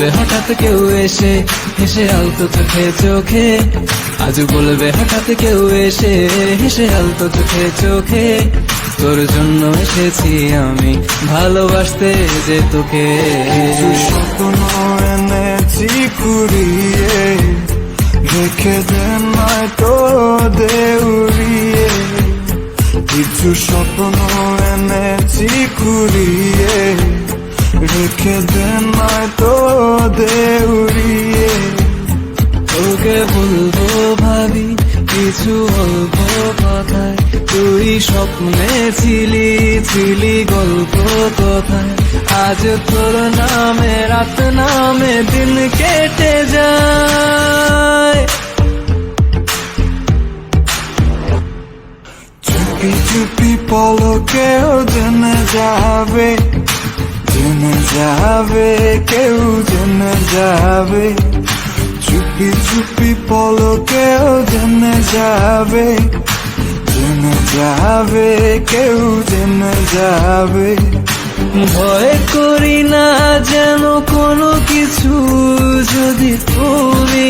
বলবে হঠাৎ কেউ এসে হেসে আলতো চোখে চোখে, আজ বলবে হঠাৎ কেউ এসে হেসে আলতো চোখে চোখে, তোর জন্য এসেছি আমি ভালোবাসতে যে তোকে। কিছু স্বপ্ন এনেছি কুড়িয়ে, রেখে দে নয়তো দেউড়িয়ে। কিছু স্বপ্ন এনেছি কুড়িয়ে, রেখে দে নয়তো দেউড়িয়ে। তোকে বলবো ভাবি কিছু অল্প কথায়, তুই স্বপ্নে ছিলি ছিলি গল্প কথায়, আজ তোর নামে রাত নামে দিন কেটে যায়। চুপি চুপি পলকেও জেনে যাবে, জেনে যাবে, কেউ জেনে যাবে। চুপি চুপি পলকেও জেনে যাবে, জেনে যাবে, কেউ জেনে যাবে। ভয় করি না যেন কোনো কিছু যদি তুমি